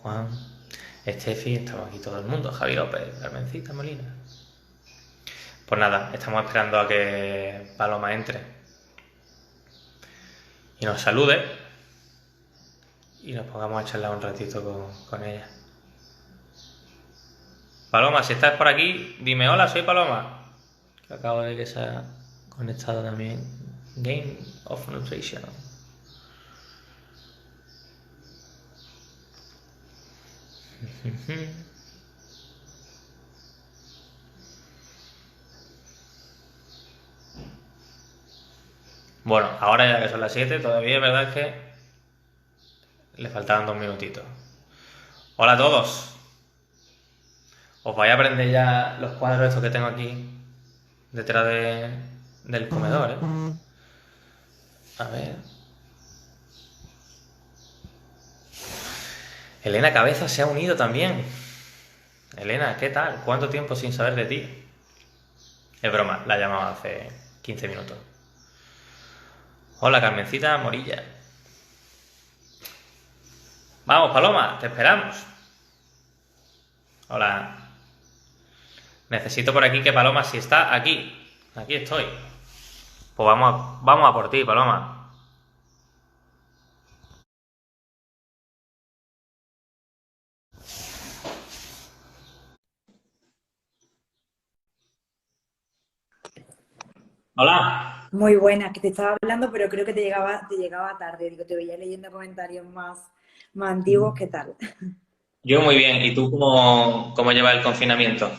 Juan, Estefi, estamos aquí todo el mundo, Javi López, Carmencita Molina. Pues nada, estamos esperando a que Paloma entre y nos salude y nos pongamos a charlar un ratito con ella. Paloma, si estás por aquí, dime hola, soy Paloma. Que acabo de que se ha conectado también. Game of Nutrition. Bueno, ahora ya que son las 7, todavía es verdad que le faltaban 2 minutitos. Hola a todos. Os vais a aprender ya los cuadros estos que tengo aquí detrás del comedor, ¿eh? A ver. Elena Cabeza se ha unido también. Elena, ¿qué tal? ¿Cuánto tiempo sin saber de ti? Es broma, la he llamado hace 15 minutos. Hola, Carmencita Morilla. Vamos, Paloma, te esperamos. Hola. Necesito por aquí que Paloma, si está aquí. Aquí estoy. Pues vamos a por ti, Paloma. Hola. Muy buena, que te estaba hablando, pero creo que te llegaba tarde. Digo, te veía leyendo comentarios más antiguos, ¿qué tal? Yo muy bien. ¿Y tú cómo llevas el confinamiento?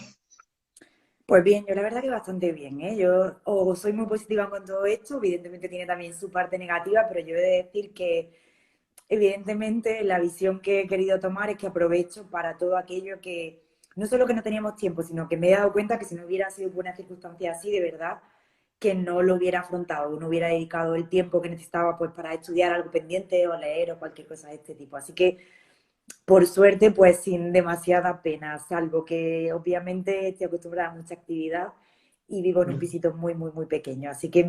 Pues bien, yo la verdad que bastante bien, ¿eh? Yo soy muy positiva con todo esto, evidentemente tiene también su parte negativa, pero yo he de decir que evidentemente la visión que he querido tomar es que aprovecho para todo aquello que, no solo que no teníamos tiempo, sino que me he dado cuenta que si no hubiera sido por una circunstancia así, de verdad, que no lo hubiera afrontado, no hubiera dedicado el tiempo que necesitaba pues para estudiar algo pendiente o leer o cualquier cosa de este tipo. Así que, por suerte, pues sin demasiada pena, salvo que obviamente estoy acostumbrada a mucha actividad y vivo en un pisito muy, muy, muy pequeño. Así que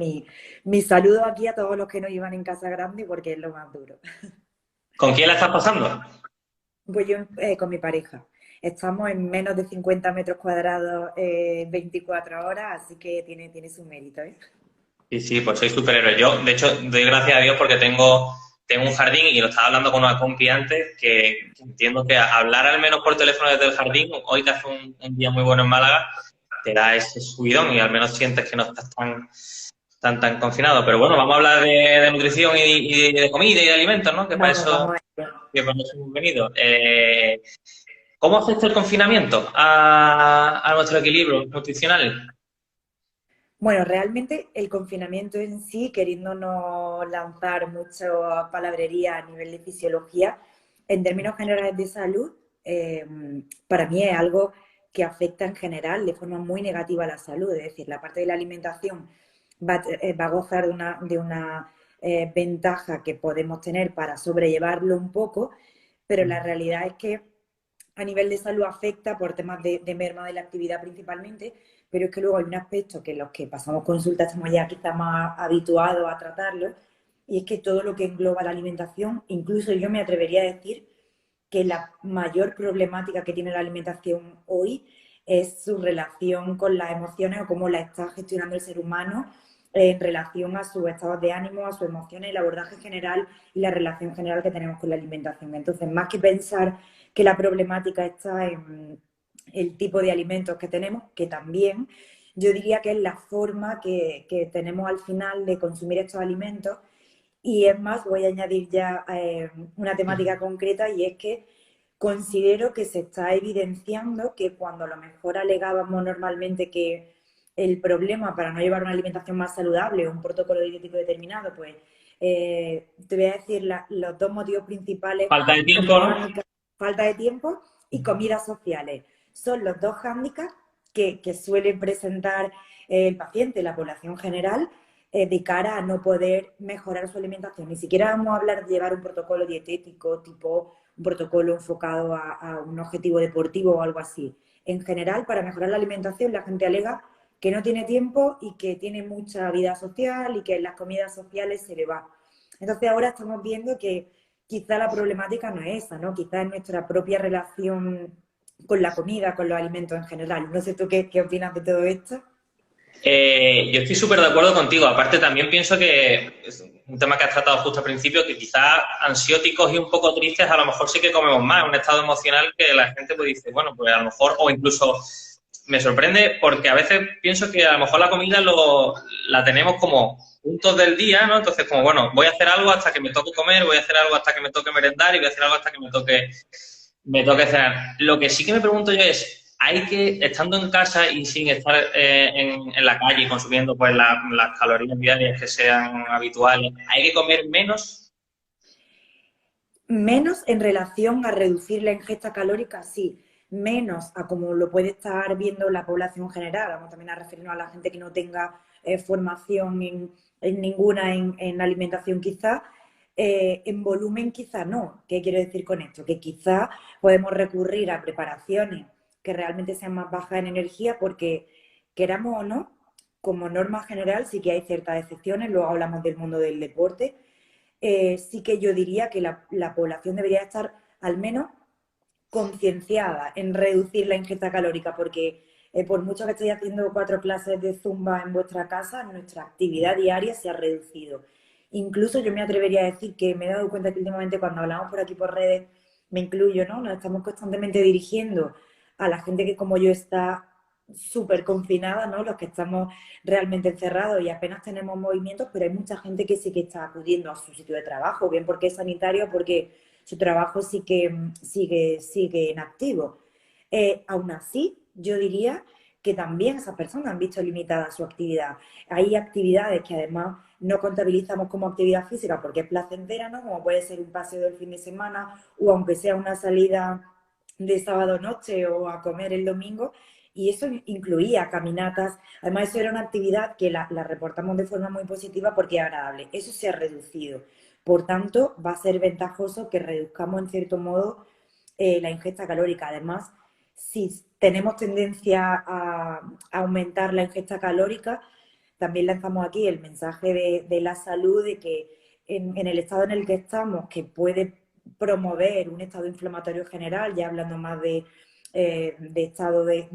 mi saludo aquí a todos los que no iban en casa grande porque es lo más duro. ¿Con quién la estás pasando? Pues yo con mi pareja. Estamos en menos de 50 metros cuadrados 24 horas, así que tiene su mérito, ¿eh? Sí, sí, pues soy superhéroe. Yo, de hecho, doy gracias a Dios porque tengo un jardín y lo estaba hablando con una compi antes, que entiendo que hablar al menos por teléfono desde el jardín, hoy que hace un día muy bueno en Málaga, te da ese subidón y al menos sientes que no estás tan confinado. Pero bueno, vamos a hablar de nutrición y de comida y de alimentos, ¿no? Vamos, vamos a ello. Que para eso hemos venido. ¿Cómo afecta el confinamiento a nuestro equilibrio nutricional? Bueno, realmente el confinamiento en sí, queriéndonos lanzar mucho palabrería a nivel de fisiología, en términos generales de salud, eh, para mí es algo que afecta en general de forma muy negativa a la salud. Es decir, la parte de la alimentación va a gozar de una ventaja que podemos tener para sobrellevarlo un poco, pero la realidad es que a nivel de salud afecta por temas de merma de la actividad principalmente, pero es que luego hay un aspecto que los que pasamos consultas estamos ya quizá más habituados a tratarlo, y es que todo lo que engloba la alimentación, incluso yo me atrevería a decir que la mayor problemática que tiene la alimentación hoy es su relación con las emociones o cómo la está gestionando el ser humano en relación a sus estados de ánimo, a sus emociones, el abordaje general y la relación general que tenemos con la alimentación. Entonces, más que pensar que la problemática está en el tipo de alimentos que tenemos, que también, yo diría que es la forma que tenemos al final de consumir estos alimentos. Y es más, voy a añadir ya una temática concreta, y es que considero que se está evidenciando que cuando a lo mejor alegábamos normalmente que el problema para no llevar una alimentación más saludable o un protocolo dietético determinado, pues te voy a decir los dos motivos principales: Falta de tiempo, ¿no? económica, falta de tiempo, y comidas sociales. Son los dos hándicaps que suelen presentar el paciente, la población general, de cara a no poder mejorar su alimentación. Ni siquiera vamos a hablar de llevar un protocolo dietético, tipo un protocolo enfocado a un objetivo deportivo o algo así. En general, para mejorar la alimentación, la gente alega que no tiene tiempo y que tiene mucha vida social y que en las comidas sociales se le va. Entonces ahora estamos viendo que quizá la problemática no es esa, ¿no? Quizá es nuestra propia relación con la comida, con los alimentos en general. No sé tú qué opinas de todo esto. Yo estoy súper de acuerdo contigo. Aparte, también pienso que es un tema que has tratado justo al principio, que quizás ansióticos y un poco tristes, a lo mejor sí que comemos más, un estado emocional que la gente pues dice, bueno, pues a lo mejor, o incluso me sorprende porque a veces pienso que a lo mejor la comida la tenemos como puntos del día, ¿no? Entonces, como, bueno, voy a hacer algo hasta que me toque comer, voy a hacer algo hasta que me toque merendar y voy a hacer algo hasta que me toque cenar. Lo que sí que me pregunto yo es, hay que, estando en casa y sin estar en la calle consumiendo pues las calorías diarias que sean habituales, ¿hay que comer menos? Menos en relación a reducir la ingesta calórica, sí. Menos a como lo puede estar viendo la población general. Vamos también a referirnos a la gente que no tenga formación en ninguna en alimentación quizá. En volumen quizá no. ¿Qué quiero decir con esto? Que quizá podemos recurrir a preparaciones que realmente sean más bajas en energía porque, queramos o no, como norma general sí que hay ciertas excepciones. Luego hablamos del mundo del deporte. Sí que yo diría que la población debería estar al menos concienciada en reducir la ingesta calórica, porque por mucho que estéis haciendo 4 clases de zumba en vuestra casa, nuestra actividad diaria se ha reducido. Incluso yo me atrevería a decir que me he dado cuenta que últimamente cuando hablamos por aquí por redes, me incluyo, ¿no? Nos estamos constantemente dirigiendo a la gente que como yo está súper confinada, ¿no? Los que estamos realmente encerrados y apenas tenemos movimientos, pero hay mucha gente que sí que está acudiendo a su sitio de trabajo, bien porque es sanitario, porque su trabajo sí que sigue en activo. Aún así, yo diría que también esas personas han visto limitada su actividad. Hay actividades que además no contabilizamos como actividad física porque es placentera, ¿no? Como puede ser un paseo del fin de semana o aunque sea una salida de sábado noche o a comer el domingo, y eso incluía caminatas. Además, eso era una actividad que la reportamos de forma muy positiva porque es agradable. Eso se ha reducido. Por tanto, va a ser ventajoso que reduzcamos en cierto modo la ingesta calórica. Además, si tenemos tendencia a aumentar la ingesta calórica, también lanzamos aquí el mensaje de la salud, de que en el estado en el que estamos, que puede promover un estado inflamatorio general, ya hablando más de estado de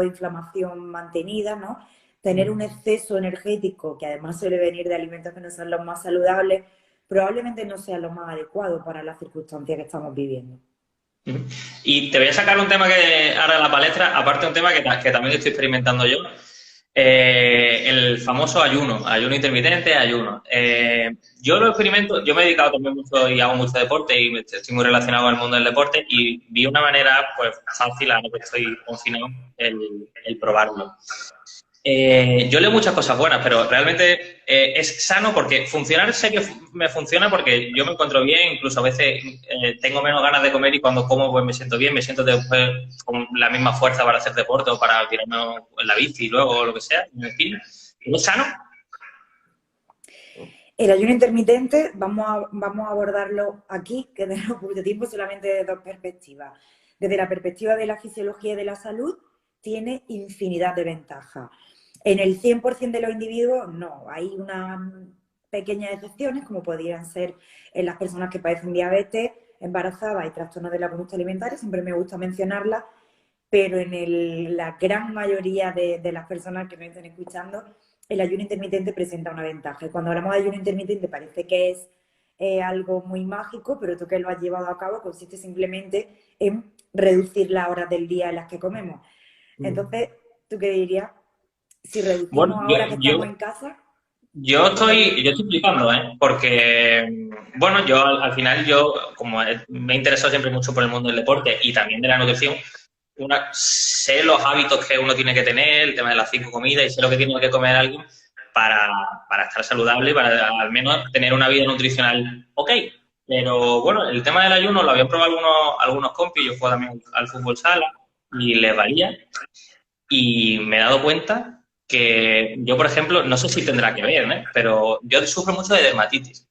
inflamación mantenida, ¿no? Tener un exceso energético, que además suele venir de alimentos que no son los más saludables, probablemente no sea lo más adecuado para las circunstancias que estamos viviendo. Y te voy a sacar un tema que ahora de la palestra, aparte de un tema que también estoy experimentando yo, el famoso ayuno intermitente, ayuno. Yo lo experimento, yo me he dedicado también mucho y hago mucho deporte y estoy muy relacionado con el mundo del deporte y vi una manera pues fácil, ahora que estoy confinado, el probarlo. Yo leo muchas cosas buenas, pero realmente es sano porque funcionar sé que me funciona porque yo me encuentro bien, incluso a veces tengo menos ganas de comer y cuando como pues me siento bien, me siento después con la misma fuerza para hacer deporte o para tirarme en la bici luego o lo que sea. ¿Es sano? El ayuno intermitente vamos a abordarlo aquí, que tenemos poquito tiempo, solamente de dos perspectivas. Desde la perspectiva de la fisiología y de la salud, tiene infinidad de ventajas. En el 100% de los individuos, no. Hay unas pequeñas excepciones, como podrían ser en las personas que padecen diabetes, embarazadas y trastornos de la conducta alimentaria, siempre me gusta mencionarlas, pero en la gran mayoría de las personas que me están escuchando, el ayuno intermitente presenta una ventaja. Y cuando hablamos de ayuno intermitente parece que es algo muy mágico, pero tú que lo has llevado a cabo consiste simplemente en reducir las horas del día en las que comemos. Entonces, ¿tú qué dirías? Si reducimos Bueno, ahora que estamos en casa. Yo estoy flipando, ¿eh? Porque, bueno, yo al final, como me he interesado siempre mucho por el mundo del deporte y también de la nutrición, sé los hábitos que uno tiene que tener, el tema de las 5 comidas y sé lo que tiene que comer alguien para estar saludable y para al menos tener una vida nutricional ok. Pero, bueno, el tema del ayuno lo habían probado algunos compis, yo juego también al fútbol sala y les valía y me he dado cuenta que yo, por ejemplo, no sé si tendrá que ver, ¿eh? Pero yo sufro mucho de dermatitis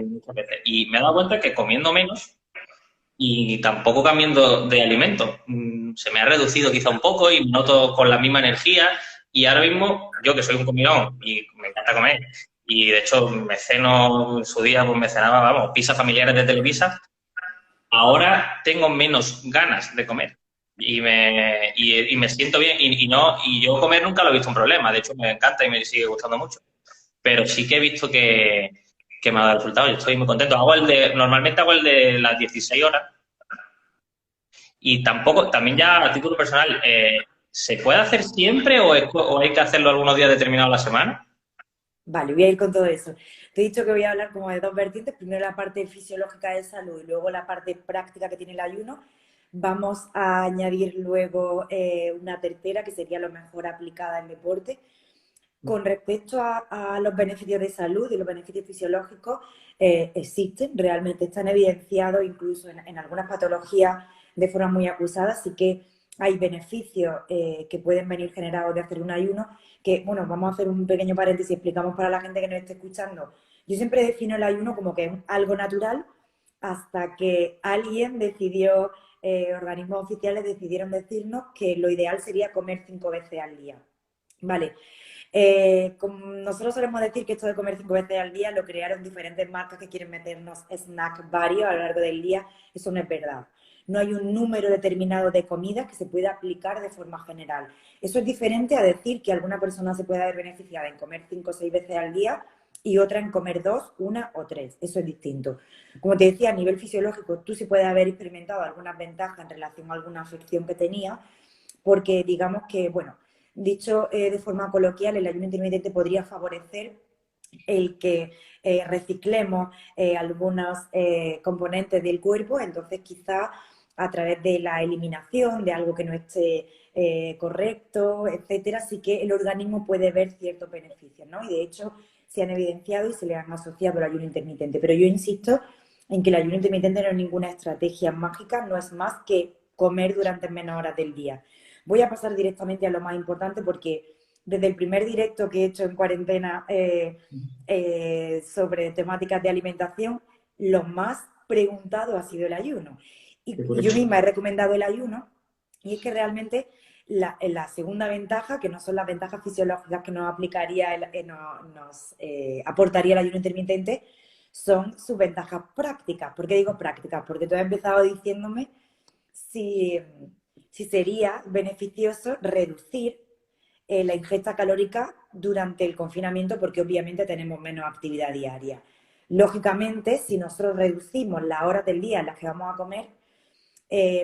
muchas veces y me he dado cuenta que comiendo menos y tampoco cambiando de alimento se me ha reducido quizá un poco y me noto con la misma energía y ahora mismo yo que soy un comilón y me encanta comer y de hecho me ceno en su día, pues me cenaba, vamos, pizzas familiares de Televisa. Ahora tengo menos ganas de comer y me siento bien y yo comer nunca lo he visto un problema, de hecho me encanta y me sigue gustando mucho, pero sí que he visto que me ha dado resultado, yo estoy muy contento. Normalmente hago el de las 16 horas y tampoco, también ya a título personal, ¿se puede hacer siempre o hay que hacerlo algunos días determinados de la semana? Vale, voy a ir con todo eso. Te he dicho que voy a hablar como de dos vertientes. Primero la parte fisiológica de salud y luego la parte práctica que tiene el ayuno. Vamos a añadir luego una tercera que sería lo mejor aplicada en deporte. Con respecto a los beneficios de salud y los beneficios fisiológicos, existen, realmente están evidenciados incluso en algunas patologías de forma muy acusada, así que hay beneficios que pueden venir generados de hacer un ayuno, que, bueno, vamos a hacer un pequeño paréntesis y explicamos para la gente que nos esté escuchando. Yo siempre defino el ayuno como que es algo natural hasta que alguien decidió, organismos oficiales decidieron decirnos que lo ideal sería comer 5 veces al día. Vale, como nosotros solemos decir que esto de comer 5 veces al día lo crearon diferentes marcas que quieren meternos snack varios a lo largo del día. Eso no es verdad. No hay un número determinado de comidas que se pueda aplicar de forma general. Eso es diferente a decir que alguna persona se puede ver beneficiada en comer 5 o 6 veces al día y otra en comer 2, 1 o 3. Eso es distinto. Como te decía, a nivel fisiológico, tú sí puedes haber experimentado algunas ventajas en relación a alguna afección que tenía, porque digamos que, bueno, dicho de forma coloquial, el ayuno intermitente podría favorecer el que reciclemos algunos componentes del cuerpo, entonces quizá a través de la eliminación de algo que no esté correcto, etcétera, sí que el organismo puede ver ciertos beneficios, ¿no? Y de hecho se han evidenciado y se le han asociado al ayuno intermitente. Pero yo insisto en que el ayuno intermitente no es ninguna estrategia mágica, no es más que comer durante menos horas del día. Voy a pasar directamente a lo más importante porque desde el primer directo que he hecho en cuarentena sobre temáticas de alimentación, lo más preguntado ha sido el ayuno. Y yo misma he recomendado el ayuno y es que realmente la segunda ventaja, que no son las ventajas fisiológicas que nos aplicaría, nos aportaría el ayuno intermitente, son sus ventajas prácticas. ¿Por qué digo prácticas? Porque tú has empezado diciéndome si sería beneficioso reducir la ingesta calórica durante el confinamiento porque obviamente tenemos menos actividad diaria. Lógicamente, si nosotros reducimos las horas del día en las que vamos a comer,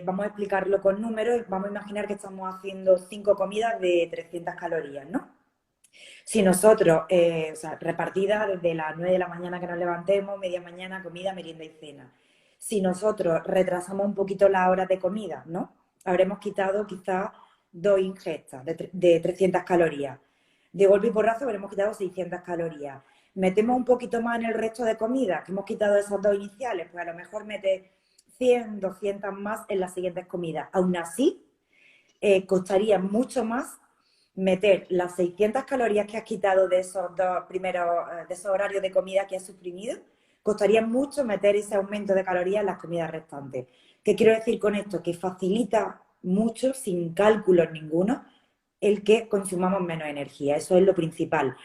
vamos a explicarlo con números, vamos a imaginar que estamos haciendo 5 comidas de 300 calorías, ¿no? Si nosotros, o sea, repartidas desde las 9 de la mañana que nos levantemos, media mañana, comida, merienda y cena. Si nosotros retrasamos un poquito las horas de comida, ¿no? Habremos quitado quizás 2 ingestas de 300 calorías. De golpe y porrazo habremos quitado 600 calorías. Metemos un poquito más en el resto de comida, que hemos quitado esas 2 iniciales, pues a lo mejor mete 100, 200 más en las siguientes comidas. Aún así, costaría mucho más meter las 600 calorías que has quitado de esos dos primeros, de esos horarios de comida que has suprimido, costaría mucho meter ese aumento de calorías en las comidas restantes. ¿Qué quiero decir con esto? Que facilita mucho, sin cálculos ninguno, el que consumamos menos energía. Eso es lo principal.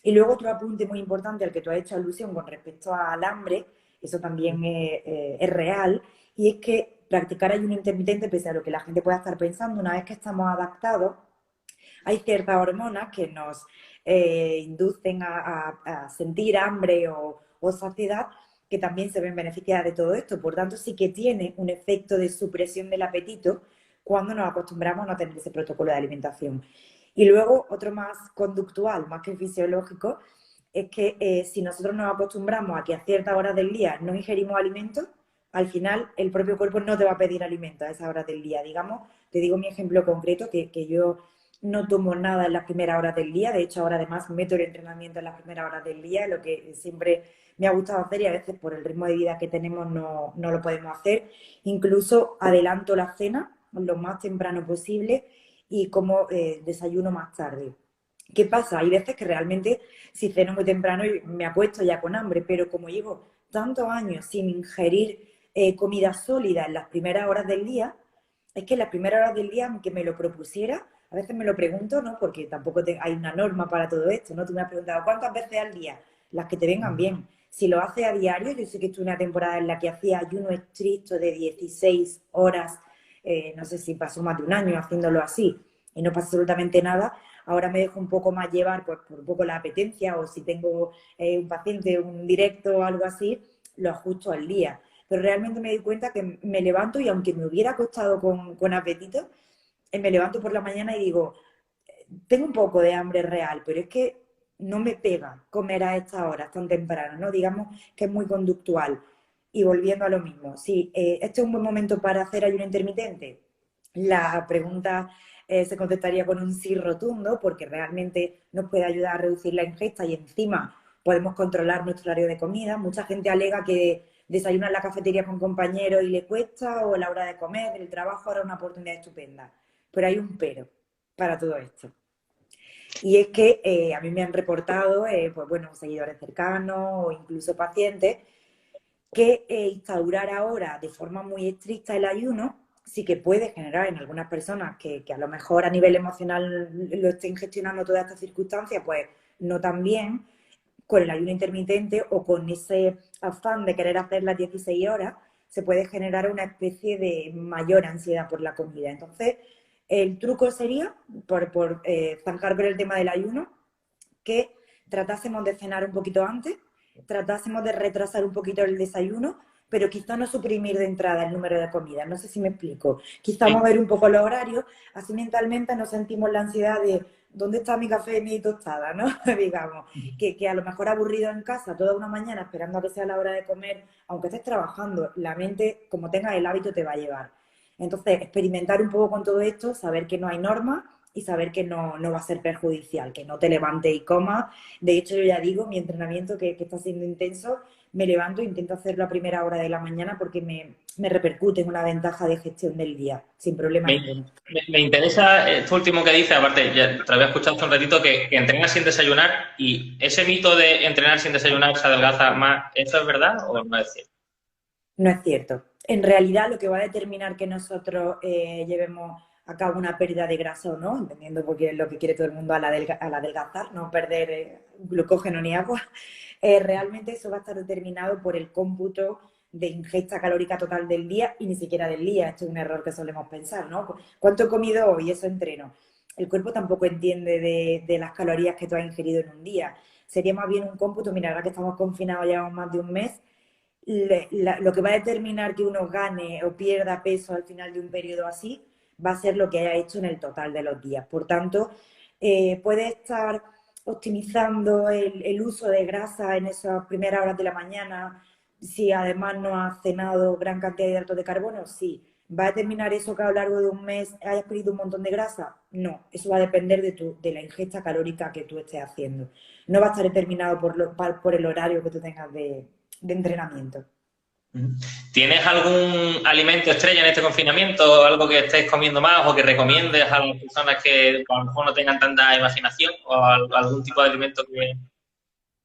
Y luego otro apunte muy importante al que tú has hecho alusión con respecto al hambre, eso también es real, y es que practicar ayuno intermitente, pese a lo que la gente pueda estar pensando, una vez que estamos adaptados, hay ciertas hormonas que nos inducen a sentir hambre o saciedad que también se ven beneficiadas de todo esto. Por tanto, sí que tiene un efecto de supresión del apetito cuando nos acostumbramos a no tener ese protocolo de alimentación. Y luego, otro más conductual, más que fisiológico, es que si nosotros nos acostumbramos a que a ciertas horas del día no ingerimos alimentos, al final el propio cuerpo no te va a pedir alimentos a esas horas del día. Digamos, te digo mi ejemplo concreto, que yo no tomo nada en las primeras horas del día. De hecho, ahora además meto el entrenamiento en las primeras horas del día, lo que siempre me ha gustado hacer y a veces por el ritmo de vida que tenemos no lo podemos hacer. Incluso adelanto la cena lo más temprano posible y como desayuno más tarde. ¿Qué pasa? Hay veces que realmente si ceno muy temprano me acuesto ya con hambre, pero como llevo tantos años sin ingerir comida sólida en las primeras horas del día, es que en las primeras horas del día, aunque me lo propusiera, a veces me lo pregunto, ¿no? Porque tampoco hay una norma para todo esto, ¿no? Tú me has preguntado, ¿cuántas veces al día? las que te vengan bien. Si lo haces a diario, yo sé que estuve una temporada en la que hacía ayuno estricto de 16 horas, no sé si pasó más de un año haciéndolo así, y no pasa absolutamente nada. Ahora me dejo un poco más llevar pues, por un poco la apetencia, o si tengo un paciente, un directo o algo así, lo ajusto al día. Pero realmente me di cuenta que me levanto y aunque me hubiera acostado con apetito, me levanto por la mañana y digo, tengo un poco de hambre real, pero es que no me pega comer a estas horas tan temprano, ¿no? Digamos que es muy conductual. Y volviendo a lo mismo, si este es un buen momento para hacer ayuno intermitente, la pregunta se contestaría con un sí rotundo, porque realmente nos puede ayudar a reducir la ingesta y encima podemos controlar nuestro horario de comida. Mucha gente alega que desayuna en la cafetería con compañeros y le cuesta, o a la hora de comer, el trabajo era una oportunidad estupenda. Pero hay un pero para todo esto. Y es que a mí me han reportado, pues bueno, seguidores cercanos o incluso pacientes, que instaurar ahora de forma muy estricta el ayuno sí que puede generar en algunas personas que a lo mejor a nivel emocional lo estén gestionando todas estas circunstancias, pues no tan bien, con el ayuno intermitente o con ese afán de querer hacer las 16 horas, se puede generar una especie de mayor ansiedad por la comida. Entonces, el truco sería, por zanjar con el tema del ayuno, que tratásemos de cenar un poquito antes, tratásemos de retrasar un poquito el desayuno, pero quizá no suprimir de entrada el número de comidas. No sé si me explico. Quizá Sí. mover un poco los horarios, así mentalmente no sentimos la ansiedad de ¿dónde está mi café y mi tostada? ¿No? Digamos, que a lo mejor aburrido en casa toda una mañana esperando a que sea la hora de comer, aunque estés trabajando, la mente, como tengas el hábito, te va a llevar. Entonces, experimentar un poco con todo esto, saber que no hay normas y saber que no va a ser perjudicial, que no te levantes y comas. De hecho, yo ya digo, mi entrenamiento que está siendo intenso, me levanto e intento hacerlo a primera hora de la mañana porque me repercute en una ventaja de gestión del día, sin problema Me, ninguno. me interesa esto último que dice, aparte, ya te había escuchado hace un ratito que entrenas sin desayunar, y ese mito de entrenar sin desayunar se adelgaza más, ¿eso es verdad o no es cierto? No es cierto. En realidad, lo que va a determinar que nosotros llevemos a cabo una pérdida de grasa o no, entendiendo porque es lo que quiere todo el mundo al adelgazar, no perder glucógeno ni agua, realmente eso va a estar determinado por el cómputo de ingesta calórica total del día y ni siquiera del día. Esto es un error que solemos pensar, ¿no? ¿Cuánto he comido hoy? Eso entreno. El cuerpo tampoco entiende de las calorías que tú has ingerido en un día. Sería más bien un cómputo, mira, ahora que estamos confinados ya más de un mes, lo que va a determinar que uno gane o pierda peso al final de un periodo así va a ser lo que haya hecho en el total de los días. Por tanto, puede estar optimizando el uso de grasa en esas primeras horas de la mañana, si además no has cenado gran cantidad de hidratos de carbono, sí. ¿Va a determinar eso que a lo largo de un mes hayas perdido un montón de grasa? No, eso va a depender de la ingesta calórica que tú estés haciendo. No va a estar determinado por el horario que tú tengas de entrenamiento. ¿Tienes algún alimento estrella en este confinamiento? ¿Algo que estés comiendo más o que recomiendes a las personas que a lo mejor no tengan tanta imaginación? ¿O algún tipo de alimento que...?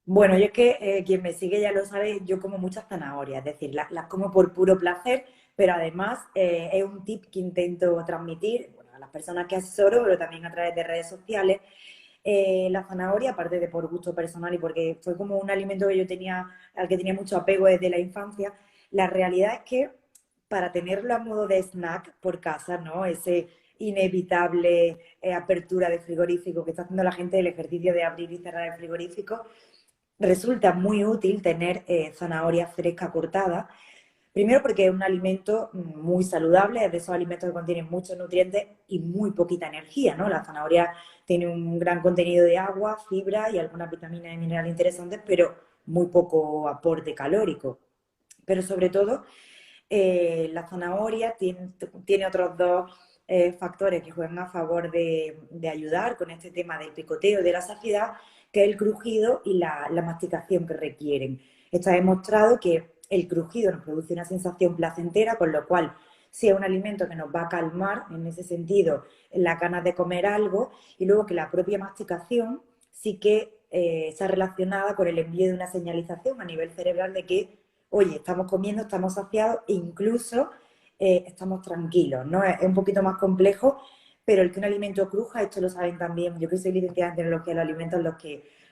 Bueno, yo es que quien me sigue ya lo sabe, yo como muchas zanahorias, es decir, las como por puro placer, pero además es un tip que intento transmitir, bueno, a las personas que asesoro, pero también a través de redes sociales. La zanahoria, aparte de por gusto personal y porque fue como un alimento que yo tenía, al que tenía mucho apego desde la infancia, la realidad es que para tenerlo a modo de snack por casa, ¿no? Ese inevitable apertura de frigorífico que está haciendo la gente, el ejercicio de abrir y cerrar el frigorífico, resulta muy útil tener zanahoria fresca cortada. Primero porque es un alimento muy saludable, es de esos alimentos que contienen muchos nutrientes y muy poquita energía, ¿no? La zanahoria tiene un gran contenido de agua, fibra y algunas vitaminas y minerales interesantes, pero muy poco aporte calórico. Pero sobre todo, la zanahoria tiene otros dos factores que juegan a favor de ayudar con este tema del picoteo, de la saciedad, que es el crujido y la masticación que requieren. Está demostrado que el crujido nos produce una sensación placentera, con lo cual, si es un alimento que nos va a calmar, en ese sentido, las ganas de comer algo, y luego que la propia masticación sí que está relacionada con el envío de una señalización a nivel cerebral de que, oye, estamos comiendo, estamos saciados e incluso estamos tranquilos, ¿no? Es un poquito más complejo, pero el que un alimento cruja, esto lo saben también, yo que soy licenciada en tecnología de los alimentos,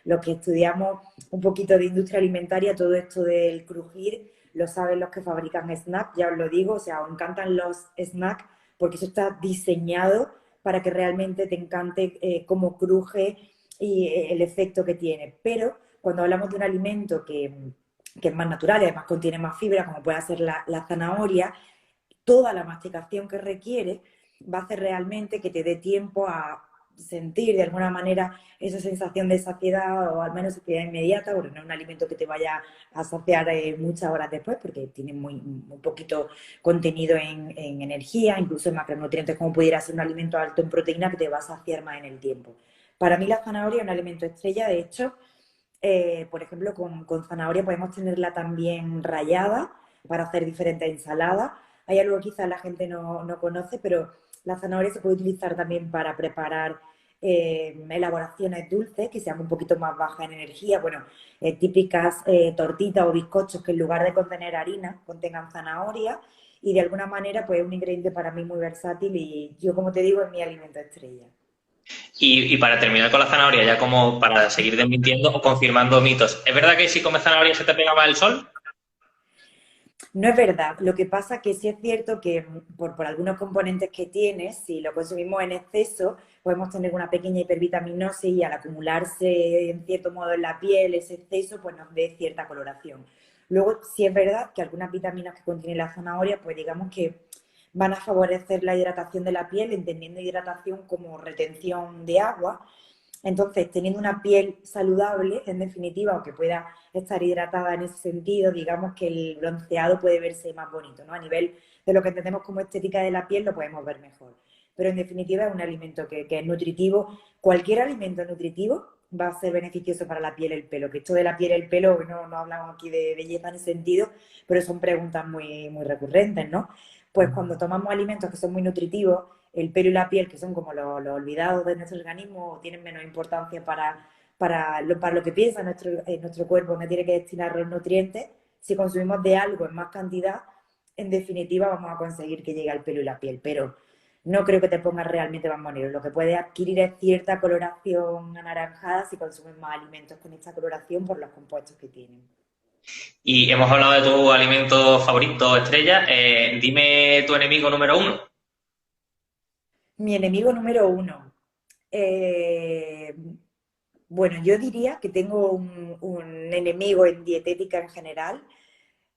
los que estudiamos un poquito de industria alimentaria, todo esto del crujir, lo saben los que fabrican snacks, ya os lo digo, o sea, os encantan los snacks porque eso está diseñado para que realmente te encante cómo cruje y el efecto que tiene. Pero cuando hablamos de un alimento que es más natural y además contiene más fibra, como puede ser la zanahoria, toda la masticación que requiere va a hacer realmente que te dé tiempo a sentir de alguna manera esa sensación de saciedad o al menos saciedad inmediata, porque no es un alimento que te vaya a saciar muchas horas después, porque tiene muy poquito contenido en energía, incluso en macronutrientes, como pudiera ser un alimento alto en proteína que te va a saciar más en el tiempo. Para mí la zanahoria es un alimento estrella, de hecho, por ejemplo, con zanahoria podemos tenerla también rallada para hacer diferentes ensaladas. Hay algo que quizás la gente no conoce, pero la zanahoria se puede utilizar también para preparar elaboraciones dulces que sean un poquito más bajas en energía. Bueno, típicas tortitas o bizcochos que en lugar de contener harina contengan zanahoria y de alguna manera pues es un ingrediente para mí muy versátil y yo, como te digo, es mi alimento estrella. Y para terminar con la zanahoria, ya como para seguir desmintiendo o confirmando mitos, ¿es verdad que si comes zanahoria se te pega más el sol? No es verdad. Lo que pasa es que sí es cierto que por algunos componentes que tiene, si lo consumimos en exceso, podemos tener una pequeña hipervitaminosis y al acumularse en cierto modo en la piel ese exceso, pues nos dé cierta coloración. Luego, sí es verdad que algunas vitaminas que contiene la zanahoria, pues digamos que van a favorecer la hidratación de la piel, entendiendo hidratación como retención de agua. Entonces, teniendo una piel saludable, en definitiva, o que pueda estar hidratada en ese sentido, digamos que el bronceado puede verse más bonito, ¿no? A nivel de lo que entendemos como estética de la piel, lo podemos ver mejor. Pero en definitiva es un alimento que es nutritivo. Cualquier alimento nutritivo va a ser beneficioso para la piel y el pelo. Que esto de la piel y el pelo, no hablamos aquí de belleza en ese sentido, pero son preguntas muy recurrentes, ¿no? Pues cuando tomamos alimentos que son muy nutritivos, el pelo y la piel, que son como los olvidados de nuestro organismo, tienen menos importancia para lo que piensa nuestro cuerpo, donde tiene que destinar los nutrientes. Si consumimos de algo en más cantidad, en definitiva vamos a conseguir que llegue al pelo y la piel, pero no creo que te pongas realmente más bonito. Lo que puedes adquirir es cierta coloración anaranjada si consumes más alimentos con esta coloración por los compuestos que tienen. Y hemos hablado de tu alimento favorito, estrella. Dime tu enemigo número uno. Mi enemigo número uno. Eh, bueno, yo diría que tengo un enemigo en dietética en general.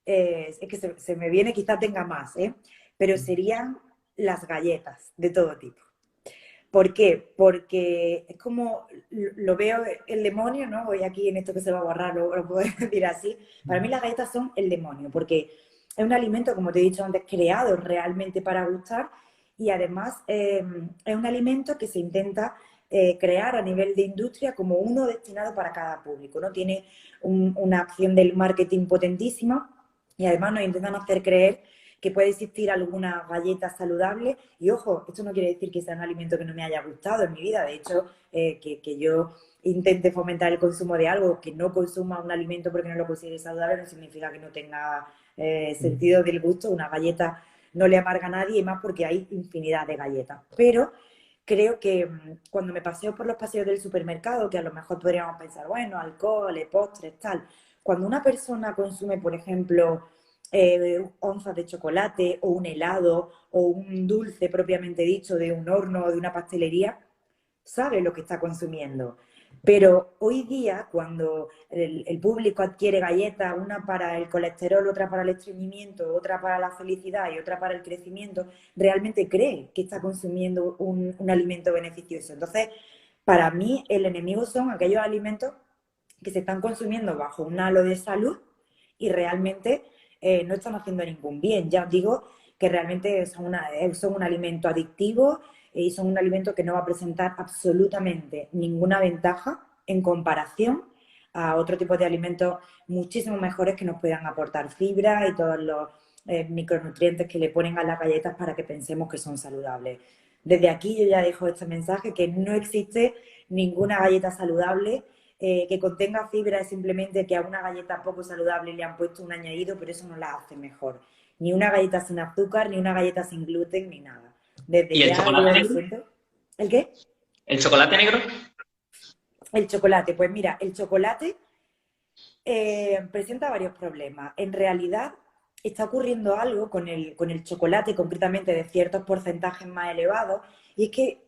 Es que se me viene, quizá tenga más, ¿eh? Pero serían las galletas de todo tipo. ¿Por qué? Porque es como lo veo el demonio, ¿no? Hoy aquí en esto que se va a borrar, lo puedo decir así. Para mí las galletas son el demonio, porque es un alimento, como te he dicho antes, creado realmente para gustar y además es un alimento que se intenta crear a nivel de industria como uno destinado para cada público, ¿no? Tiene una acción del marketing potentísima y además nos intentan hacer creer que puede existir alguna galleta saludable. Y ojo, esto no quiere decir que sea un alimento que no me haya gustado en mi vida. De hecho, que yo intente fomentar el consumo de algo, que no consuma un alimento porque no lo considere saludable, no significa que no tenga sentido del gusto. Una galleta no le amarga a nadie, y más porque hay infinidad de galletas. Pero creo que cuando me paseo por los paseos del supermercado, que a lo mejor podríamos pensar, bueno, alcohol, postres, tal. Cuando una persona consume, por ejemplo, onzas de chocolate o un helado o un dulce propiamente dicho de un horno o de una pastelería, sabe lo que está consumiendo. Pero hoy día, cuando el público adquiere galletas, una para el colesterol, otra para el estreñimiento, otra para la felicidad y otra para el crecimiento, realmente cree que está consumiendo un alimento beneficioso. Entonces, para mí, el enemigo son aquellos alimentos que se están consumiendo bajo un halo de salud y realmente no están haciendo ningún bien. Ya os digo que realmente son un alimento adictivo y son un alimento que no va a presentar absolutamente ninguna ventaja en comparación a otro tipo de alimentos muchísimo mejores que nos puedan aportar fibra y todos los micronutrientes que le ponen a las galletas para que pensemos que son saludables. Desde aquí yo ya dejo este mensaje, que no existe ninguna galleta saludable que contenga fibra, es simplemente que a una galleta poco saludable le han puesto un añadido, pero eso no la hace mejor. Ni una galleta sin azúcar, ni una galleta sin gluten, ni nada. Desde ¿Y el ya yo chocolate lo negro? siento. ¿El qué? ¿El chocolate negro? El chocolate, pues mira, el chocolate presenta varios problemas. En realidad está ocurriendo algo con el chocolate, concretamente de ciertos porcentajes más elevados, y es que,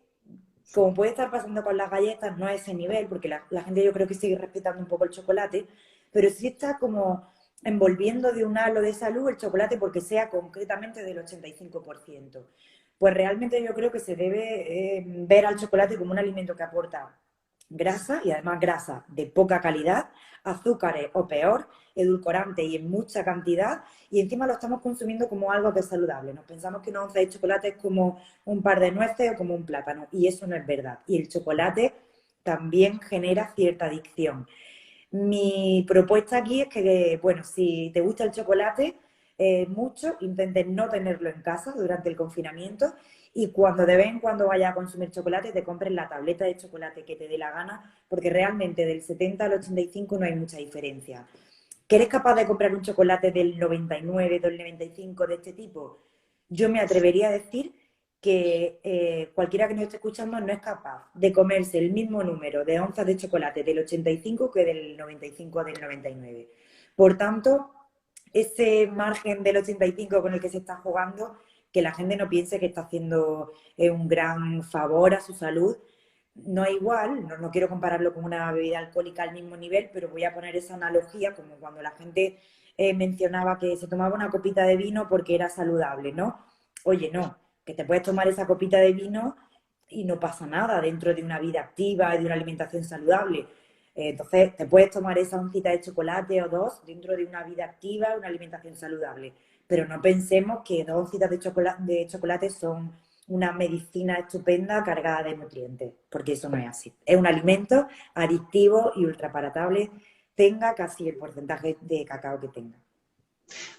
como puede estar pasando con las galletas, no a ese nivel, porque la gente yo creo que sigue respetando un poco el chocolate, pero sí está como envolviendo de un halo de salud el chocolate porque sea concretamente del 85%. Pues realmente yo creo que se debe ver al chocolate como un alimento que aporta grasa y además grasa de poca calidad, azúcares o peor, edulcorantes y en mucha cantidad, y encima lo estamos consumiendo como algo que es saludable. Nos pensamos que una onza de chocolate es como un par de nueces o como un plátano, y eso no es verdad. Y el chocolate también genera cierta adicción. Mi propuesta aquí es que, bueno, si te gusta el chocolate mucho, intentes no tenerlo en casa durante el confinamiento y cuando de vez en cuando vayas a consumir chocolate te compres la tableta de chocolate que te dé la gana, porque realmente del 70 al 85 no hay mucha diferencia. ¿Que eres capaz de comprar un chocolate del 99, del 95 de este tipo? Yo me atrevería a decir que cualquiera que nos esté escuchando no es capaz de comerse el mismo número de onzas de chocolate del 85 que del 95 o del 99. Por tanto, ese margen del 85 con el que se está jugando, que la gente no piense que está haciendo un gran favor a su salud, no es igual, no quiero compararlo con una bebida alcohólica al mismo nivel, pero voy a poner esa analogía como cuando la gente mencionaba que se tomaba una copita de vino porque era saludable, ¿no? Oye, no, que te puedes tomar esa copita de vino y no pasa nada dentro de una vida activa y de una alimentación saludable. Entonces, te puedes tomar esa oncita de chocolate o dos dentro de una vida activa, una alimentación saludable. Pero no pensemos que dos oncitas de chocolate son una medicina estupenda cargada de nutrientes, porque eso no es así. Es un alimento adictivo y ultrapalatable, tenga casi el porcentaje de cacao que tenga.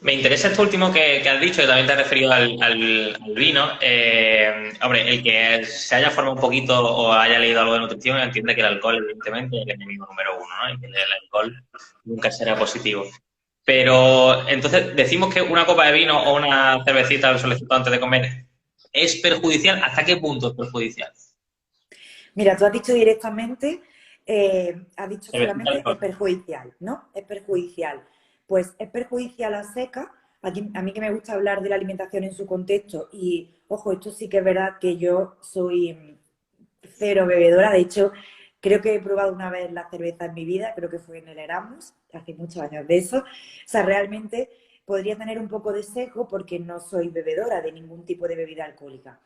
Me interesa esto último que has dicho, que también te has referido al vino. Hombre, el que se haya formado un poquito o haya leído algo de nutrición entiende que el alcohol, evidentemente, es el enemigo número uno, ¿no? Y que el alcohol nunca será positivo. Pero, entonces, decimos que una copa de vino o una cervecita al solecito antes de comer es perjudicial. ¿Hasta qué punto es perjudicial? Mira, tú has dicho directamente, has dicho Cervecita solamente es alcohol. perjudicial, ¿no? Es perjudicial. Pues es perjudicial a seca. Aquí, a mí que me gusta hablar de la alimentación en su contexto y, ojo, esto sí que es verdad que yo soy cero bebedora. De hecho, creo que he probado una vez la cerveza en mi vida, creo que fue en el Erasmus, hace muchos años de eso. O sea, realmente podría tener un poco de sesgo porque no soy bebedora de ningún tipo de bebida alcohólica.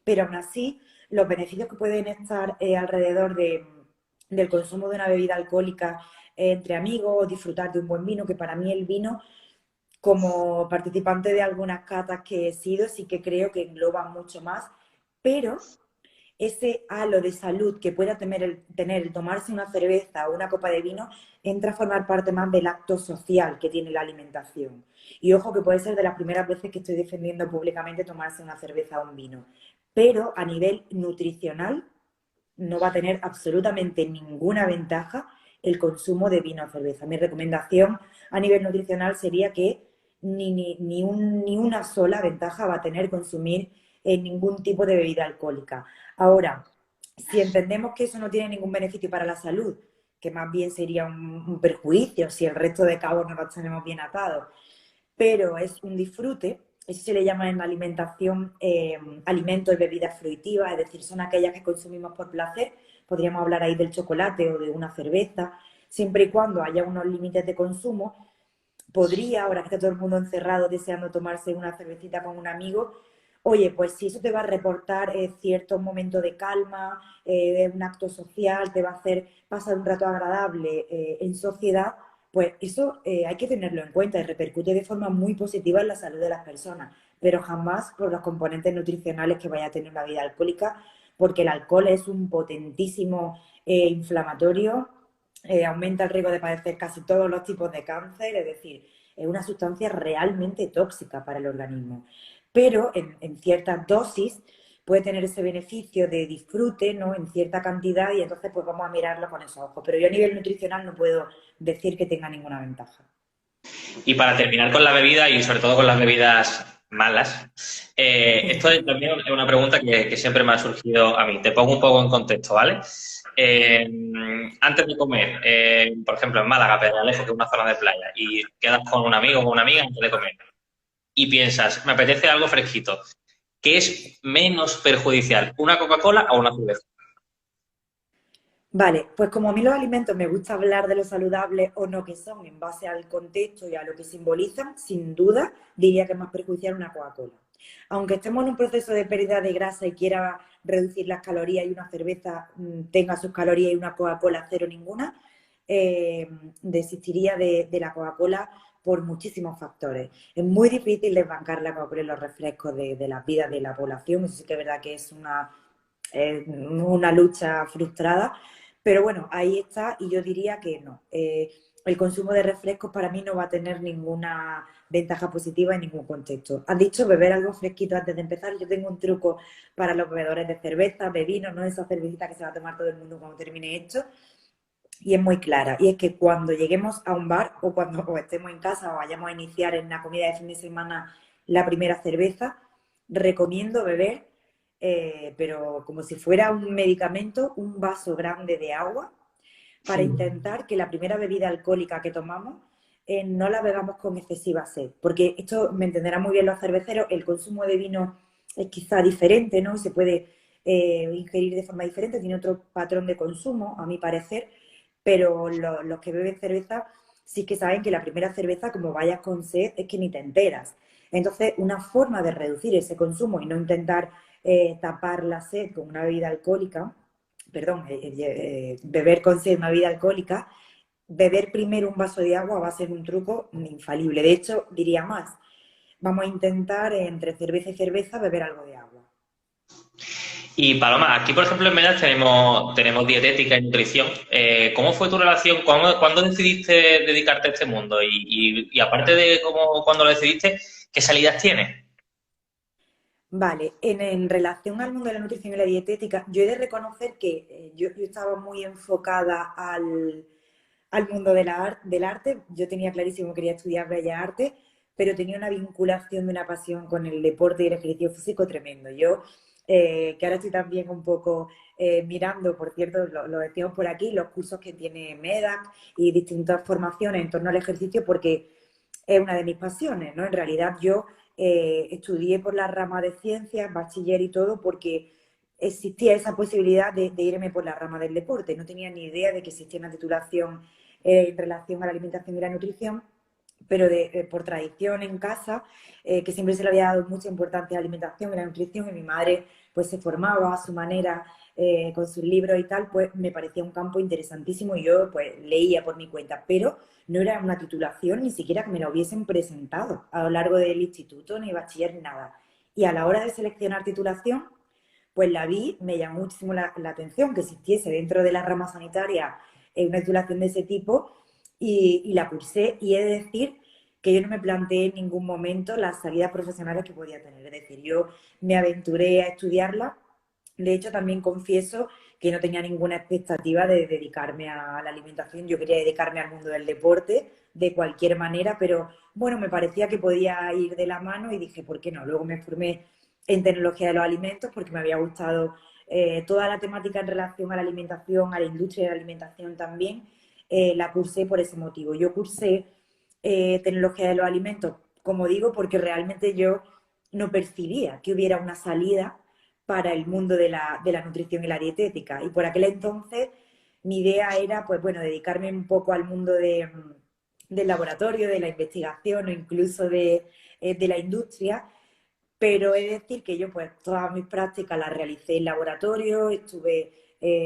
Pero aún así, los beneficios que pueden estar alrededor del consumo de una bebida alcohólica entre amigos, disfrutar de un buen vino, que para mí el vino, como participante de algunas catas que he sido, sí que creo que engloba mucho más, pero ese halo de salud que pueda tener el tomarse una cerveza o una copa de vino entra a formar parte más del acto social que tiene la alimentación. Y ojo que puede ser de las primeras veces que estoy defendiendo públicamente tomarse una cerveza o un vino. Pero a nivel nutricional no va a tener absolutamente ninguna ventaja el consumo de vino o cerveza. Mi recomendación a nivel nutricional sería que ni una sola ventaja va a tener consumir ningún tipo de bebida alcohólica. Ahora, si entendemos que eso no tiene ningún beneficio para la salud, que más bien sería un perjuicio si el resto de cabos no los tenemos bien atados, pero es un disfrute, eso se le llama en la alimentación alimentos y bebidas fruitivas, es decir, son aquellas que consumimos por placer, podríamos hablar ahí del chocolate o de una cerveza, siempre y cuando haya unos límites de consumo, podría, ahora que está todo el mundo encerrado deseando tomarse una cervecita con un amigo, oye, pues si eso te va a reportar cierto momento de calma, un acto social, te va a hacer pasar un rato agradable en sociedad, pues eso hay que tenerlo en cuenta y repercute de forma muy positiva en la salud de las personas, pero jamás por los componentes nutricionales que vaya a tener una vida alcohólica, porque el alcohol es un potentísimo inflamatorio, aumenta el riesgo de padecer casi todos los tipos de cáncer, es decir, es una sustancia realmente tóxica para el organismo. Pero en ciertas dosis puede tener ese beneficio de disfrute, ¿no? En cierta cantidad y entonces pues vamos a mirarlo con esos ojos. Pero yo a nivel nutricional no puedo decir que tenga ninguna ventaja. Y para terminar con la bebida y sobre todo con las bebidas malas, esto también es una pregunta que siempre me ha surgido a mí. Te pongo un poco en contexto, ¿vale? eh, antes de comer, por ejemplo, en Málaga, Pedralejos, que es una zona de playa, y quedas con un amigo o con una amiga antes de comer, y piensas, me apetece algo fresquito, ¿qué es menos perjudicial, una Coca-Cola o una cerveza? Vale, pues como a mí los alimentos me gusta hablar de lo saludables o no que son en base al contexto y a lo que simbolizan, sin duda diría que es más perjudicial una Coca-Cola. Aunque estemos en un proceso de pérdida de grasa y quiera reducir las calorías y una cerveza tenga sus calorías y una Coca-Cola cero ninguna, desistiría de la Coca-Cola por muchísimos factores. Es muy difícil desbancar la Coca-Cola y los refrescos de las vidas de la población, eso sí que es verdad que es una lucha frustrada, pero bueno, ahí está y yo diría que no. El consumo de refrescos para mí no va a tener ninguna ventaja positiva en ningún contexto. Has dicho beber algo fresquito antes de empezar. Yo tengo un truco para los bebedores de cerveza, de vino, no esa cervecita que se va a tomar todo el mundo cuando termine esto. Y es muy clara. Y es que cuando lleguemos a un bar o cuando estemos en casa o vayamos a iniciar en la comida de fin de semana la primera cerveza, recomiendo beber, pero como si fuera un medicamento, un vaso grande de agua para Sí. intentar que la primera bebida alcohólica que tomamos no la bebamos con excesiva sed. Porque esto me entenderán muy bien los cerveceros, el consumo de vino es quizá diferente, ¿no? Se puede ingerir de forma diferente, tiene otro patrón de consumo, a mi parecer, pero los que beben cerveza sí que saben que la primera cerveza, como vayas con sed, es que ni te enteras. Entonces, una forma de reducir ese consumo y no intentar tapar la sed con una bebida alcohólica, perdón, beber con sed una bebida alcohólica, beber primero un vaso de agua va a ser un truco infalible. De hecho, diría más, vamos a intentar entre cerveza y cerveza beber algo de agua. Y Paloma, aquí por ejemplo en Medas tenemos dietética y nutrición. ¿Cómo fue tu relación? ¿Cuándo decidiste dedicarte a este mundo? Y aparte de cómo, cuando lo decidiste, ¿qué salidas tienes? Vale, en relación al mundo de la nutrición y la dietética, yo he de reconocer que yo estaba muy enfocada al mundo del arte. Yo tenía clarísimo que quería estudiar Bellas Artes, pero tenía una vinculación de una pasión con el deporte y el ejercicio físico tremendo. Yo, que ahora estoy también un poco mirando, por cierto, lo decimos por aquí, los cursos que tiene MEDAC y distintas formaciones en torno al ejercicio, porque es una de mis pasiones, ¿no? En realidad yo estudié por la rama de ciencias, bachiller y todo, porque existía esa posibilidad de irme por la rama del deporte. No tenía ni idea de que existía una titulación en relación a la alimentación y la nutrición, pero por tradición en casa, que siempre se le había dado mucha importancia a la alimentación y la nutrición, y mi madre pues se formaba a su manera con sus libros y tal, pues me parecía un campo interesantísimo y yo pues leía por mi cuenta, pero no era una titulación ni siquiera que me la hubiesen presentado a lo largo del instituto, ni bachiller, ni nada. Y a la hora de seleccionar titulación, pues la vi, me llamó muchísimo la atención que existiese dentro de la rama sanitaria una titulación de ese tipo y la cursé y he de decir que yo no me planteé en ningún momento las salidas profesionales que podía tener. Es decir, yo me aventuré a estudiarla. De hecho, también confieso que no tenía ninguna expectativa de dedicarme a la alimentación. Yo quería dedicarme al mundo del deporte de cualquier manera, pero bueno, me parecía que podía ir de la mano y dije, ¿por qué no? Luego me formé en tecnología de los alimentos porque me había gustado toda la temática en relación a la alimentación, a la industria de la alimentación también. La cursé por ese motivo. Yo cursé tecnología de los alimentos, como digo, porque realmente yo no percibía que hubiera una salida para el mundo de la nutrición y la dietética. Y por aquel entonces mi idea era, pues bueno, dedicarme un poco al mundo del laboratorio, de la investigación o incluso de la industria, pero he de decir que yo pues todas mis prácticas las realicé en laboratorio, estuve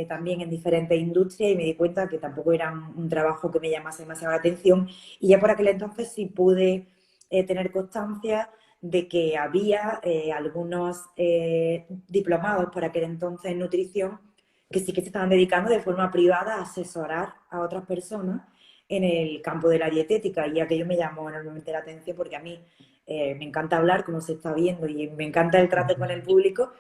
también en diferentes industrias y me di cuenta que tampoco era un trabajo que me llamase demasiado la atención y ya por aquel entonces sí pude tener constancia de que había algunos diplomados por aquel entonces en nutrición que sí que se estaban dedicando de forma privada a asesorar a otras personas en el campo de la dietética y aquello me llamó enormemente la atención porque a mí me encanta hablar, como se está viendo, y me encanta el trato con el público.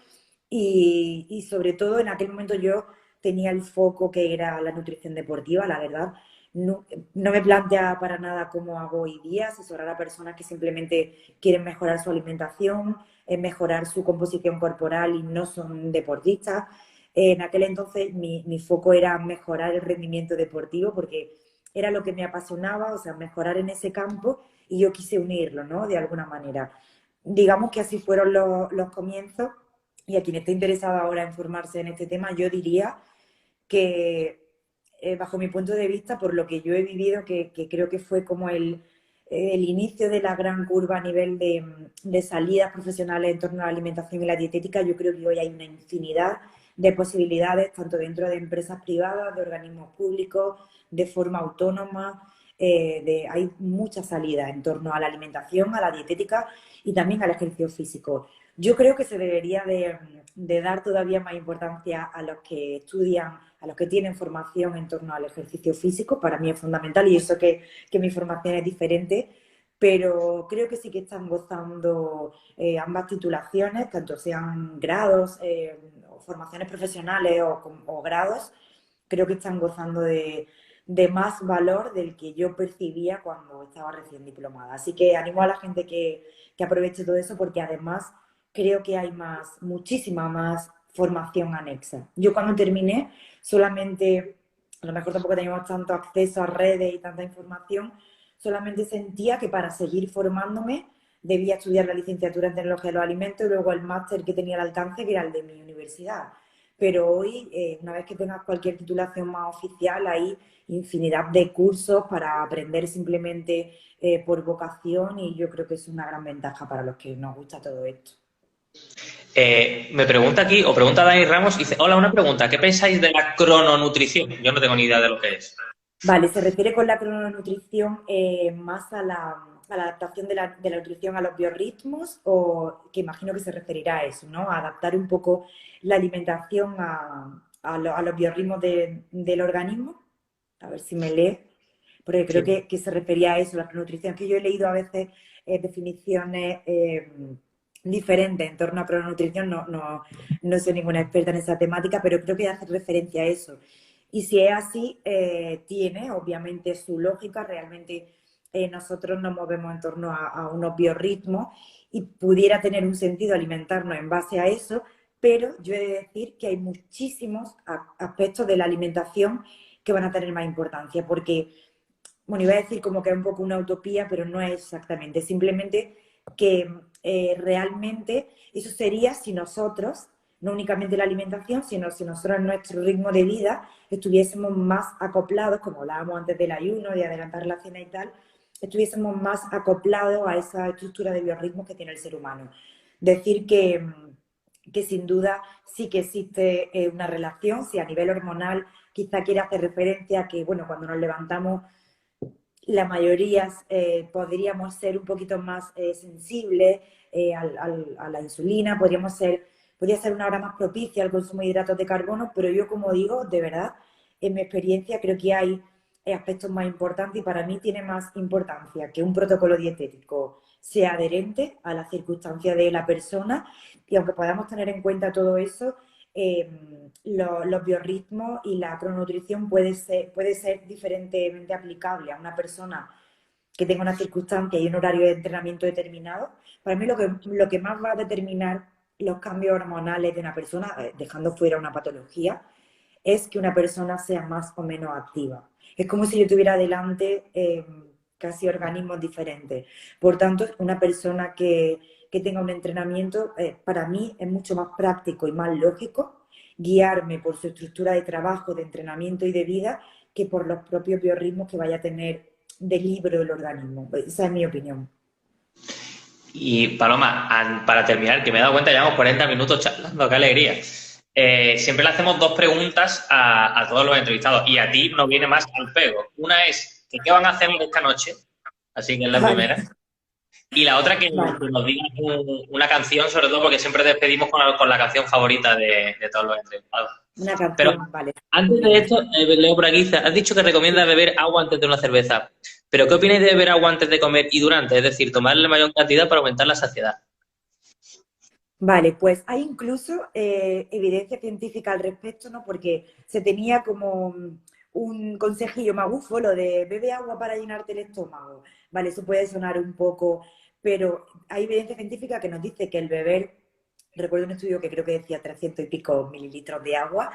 Y sobre todo en aquel momento yo tenía el foco que era la nutrición deportiva, la verdad. No, no me plantea para nada cómo hago hoy día, asesorar a personas que simplemente quieren mejorar su alimentación, mejorar su composición corporal y no son deportistas. En aquel entonces mi foco era mejorar el rendimiento deportivo porque era lo que me apasionaba, o sea, mejorar en ese campo y yo quise unirlo, ¿no? De alguna manera. Digamos que así fueron los comienzos y a quien esté interesado ahora en formarse en este tema, yo diría que bajo mi punto de vista, por lo que yo he vivido, que creo que fue como el inicio de la gran curva a nivel de salidas profesionales en torno a la alimentación y la dietética, yo creo que hoy hay una infinidad de posibilidades, tanto dentro de empresas privadas, de organismos públicos, de forma autónoma. Hay muchas salidas en torno a la alimentación, a la dietética y también al ejercicio físico. Yo creo que se debería de dar todavía más importancia a los que estudian, a los que tienen formación en torno al ejercicio físico. Para mí es fundamental y eso que mi formación es diferente, pero creo que sí que están gozando ambas titulaciones, tanto sean grados o formaciones profesionales o grados, creo que están gozando de más valor del que yo percibía cuando estaba recién diplomada. Así que animo a la gente que aproveche todo eso porque además creo que hay muchísima más formación anexa. Yo cuando terminé solamente, a lo mejor tampoco teníamos tanto acceso a redes y tanta información, solamente sentía que para seguir formándome debía estudiar la licenciatura en tecnología de los alimentos y luego el máster que tenía al alcance, que era el de mi universidad. Pero hoy, una vez que tengas cualquier titulación más oficial, hay infinidad de cursos para aprender simplemente por vocación y yo creo que es una gran ventaja para los que nos gusta todo esto. Me pregunta aquí, o pregunta Dani Ramos, dice, hola, una pregunta, ¿qué pensáis de la crononutrición? Yo no tengo ni idea de lo que es. Vale, se refiere con la crononutrición más a la adaptación de la nutrición a los biorritmos, o que imagino que se referirá a eso, ¿no? A adaptar un poco la alimentación a los biorritmos del organismo. A ver si me lee, porque creo Sí. que se refería a eso, la crononutrición, que yo he leído a veces definiciones diferentes en torno a crononutrición, no soy ninguna experta en esa temática, pero creo que hace referencia a eso. Y si es así, tiene obviamente su lógica, realmente nosotros nos movemos en torno a unos biorritmos y pudiera tener un sentido alimentarnos en base a eso, pero yo he de decir que hay muchísimos aspectos de la alimentación que van a tener más importancia, porque, bueno, iba a decir como que es un poco una utopía, pero no es exactamente, simplemente que realmente eso sería si nosotros, no únicamente la alimentación, sino si nosotros en nuestro ritmo de vida estuviésemos más acoplados, como hablábamos antes del ayuno, de adelantar la cena y tal, estuviésemos más acoplados a esa estructura de biorritmos que tiene el ser humano. Decir que sin duda sí que existe una relación, si a nivel hormonal quizá quiere hacer referencia a que, bueno, cuando nos levantamos la mayoría podríamos ser un poquito más sensibles a la insulina, podría ser una hora más propicia al consumo de hidratos de carbono, pero yo, como digo, de verdad, en mi experiencia creo que hay aspectos más importantes y para mí tiene más importancia que un protocolo dietético sea adherente a las circunstancias de la persona y aunque podamos tener en cuenta todo eso, los biorritmos y la crononutrición puede ser diferentemente aplicable a una persona que tenga una circunstancia y un horario de entrenamiento determinado. Para mí lo que más va a determinar los cambios hormonales de una persona, dejando fuera una patología, es que una persona sea más o menos activa. Es como si yo tuviera delante casi organismos diferentes. Por tanto, una persona que tenga un entrenamiento, para mí es mucho más práctico y más lógico guiarme por su estructura de trabajo, de entrenamiento y de vida que por los propios biorritmos que vaya a tener de libro el organismo. Esa es mi opinión. Y Paloma, para terminar, que me he dado cuenta, llevamos 40 minutos charlando, qué alegría. Siempre le hacemos dos preguntas a todos los entrevistados y a ti nos viene más al pego. Una es, ¿qué van a hacer esta noche? Así que es la Vale, primera. Y la otra, que vale. nos digas una canción, sobre todo porque siempre despedimos con la canción favorita de todos los entrevistados. Una Pero canción, vale. antes de Venga. esto, leo por aquí, has dicho que recomiendas beber agua antes de una cerveza. ¿Pero qué opináis de beber agua antes de comer y durante? Es decir, tomarle la mayor cantidad para aumentar la saciedad. Vale, pues hay incluso evidencia científica al respecto, ¿no? Porque se tenía como un consejillo magufo, lo de bebe agua para llenarte el estómago. Vale, eso puede sonar un poco, pero hay evidencia científica que nos dice que el beber recuerdo un estudio que creo que decía 300 y pico mililitros de agua.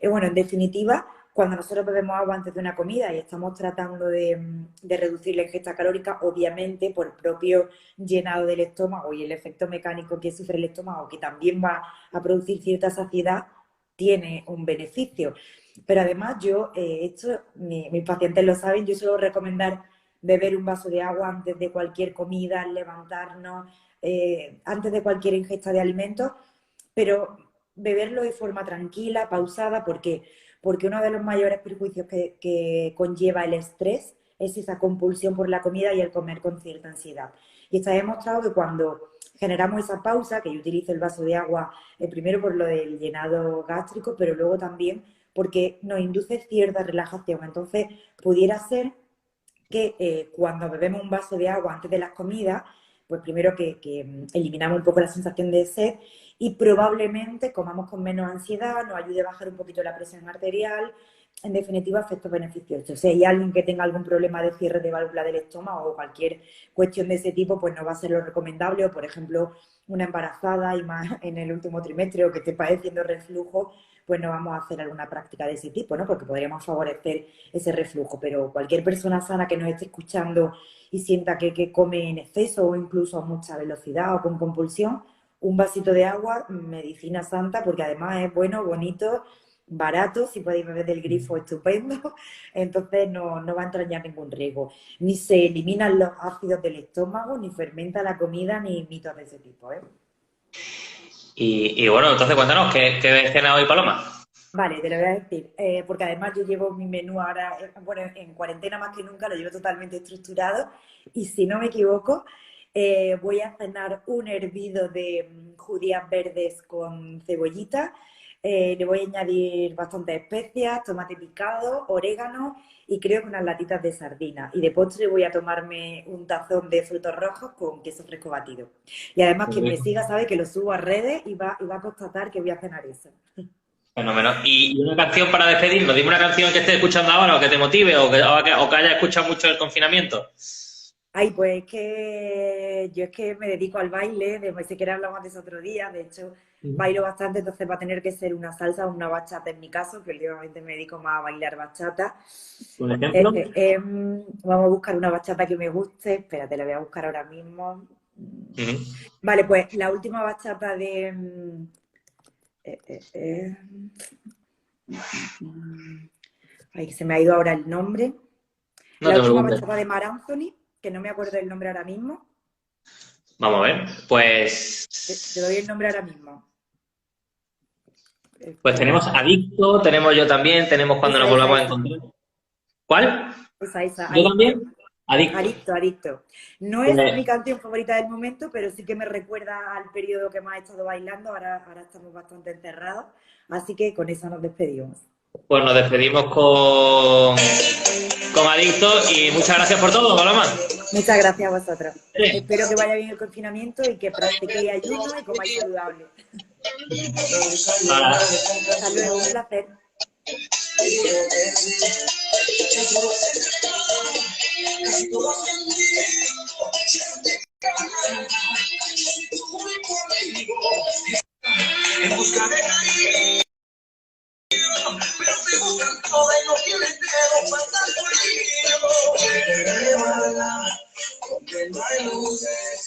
Bueno, en definitiva, cuando nosotros bebemos agua antes de una comida y estamos tratando de reducir la ingesta calórica, obviamente por el propio llenado del estómago y el efecto mecánico que sufre el estómago, que también va a producir cierta saciedad, tiene un beneficio. Pero además yo, mis pacientes lo saben, yo suelo recomendar beber un vaso de agua antes de cualquier comida, levantarnos, antes de cualquier ingesta de alimentos, pero beberlo de forma tranquila, pausada, porque uno de los mayores perjuicios que conlleva el estrés es esa compulsión por la comida y el comer con cierta ansiedad. Y está demostrado que cuando generamos esa pausa, que yo utilizo el vaso de agua primero por lo del llenado gástrico, pero luego también porque nos induce cierta relajación. Entonces, pudiera ser que cuando bebemos un vaso de agua antes de las comidas, pues primero que eliminamos un poco la sensación de sed y probablemente comamos con menos ansiedad, nos ayude a bajar un poquito la presión arterial, en definitiva, efectos beneficiosos. Si hay alguien que tenga algún problema de cierre de válvula del estómago o cualquier cuestión de ese tipo, pues no va a ser lo recomendable, o por ejemplo, una embarazada y más en el último trimestre o que esté padeciendo reflujo, pues no vamos a hacer alguna práctica de ese tipo, ¿no? Porque podríamos favorecer ese reflujo, pero cualquier persona sana que nos esté escuchando y sienta que come en exceso o incluso a mucha velocidad o con compulsión, un vasito de agua, medicina santa, porque además es bueno, bonito, barato, si podéis beber del grifo, estupendo, entonces no va a entrañar ningún riesgo. Ni se eliminan los ácidos del estómago, ni fermenta la comida, ni mitos de ese tipo, ¿eh? Y bueno, entonces cuéntanos, ¿qué cena hoy, Paloma? Vale, te lo voy a decir, porque además yo llevo mi menú ahora, bueno, en cuarentena más que nunca, lo llevo totalmente estructurado y si no me equivoco, voy a cenar un hervido de judías verdes con cebollita, le voy a añadir bastantes especias, tomate picado, orégano y creo que unas latitas de sardina. Y de postre voy a tomarme un tazón de frutos rojos con queso fresco batido. Y además quien me siga sabe que lo subo a redes y va a constatar que voy a cenar eso. Fenómeno. ¿Y una canción para despedirnos? Dime una canción que estés escuchando ahora o que te motive o que hayas escuchado mucho el confinamiento. Ay, pues es que yo es que me dedico al baile, si quieres hablamos de eso otro día, de hecho bailo bastante, entonces va a tener que ser una salsa o una bachata en mi caso, que últimamente me dedico más a bailar bachata. ¿Un ejemplo? Vamos a buscar una bachata que me guste, espérate, la voy a buscar ahora mismo. Uh-huh. Vale, pues la última bachata de... Ay, se me ha ido ahora el nombre. No La te última preocupes. bachata de Mar Anthony, que no me acuerdo el nombre ahora mismo. Vamos a ver. Pues Te doy el nombre ahora mismo. Pues tenemos Adicto, tenemos Yo también, tenemos Cuando nos volvamos a encontrar. ¿Cuál? Esa, ¿Yo Adicto. también? Adicto. Adicto. No es mi canción favorita del momento, pero sí que me recuerda al periodo que más he estado bailando. Ahora estamos bastante encerrados, así que con eso nos despedimos. Pues nos despedimos con Adicto y muchas gracias por todo, Paloma. Muchas gracias a vosotros. Sí. Espero que vaya bien el confinamiento y que practiquéis ayuno y comáis saludable. Hasta luego, un placer. En busca de cariño, pero te buscan toda y no tienes miedo, pasar por el río. Con que no hay luces,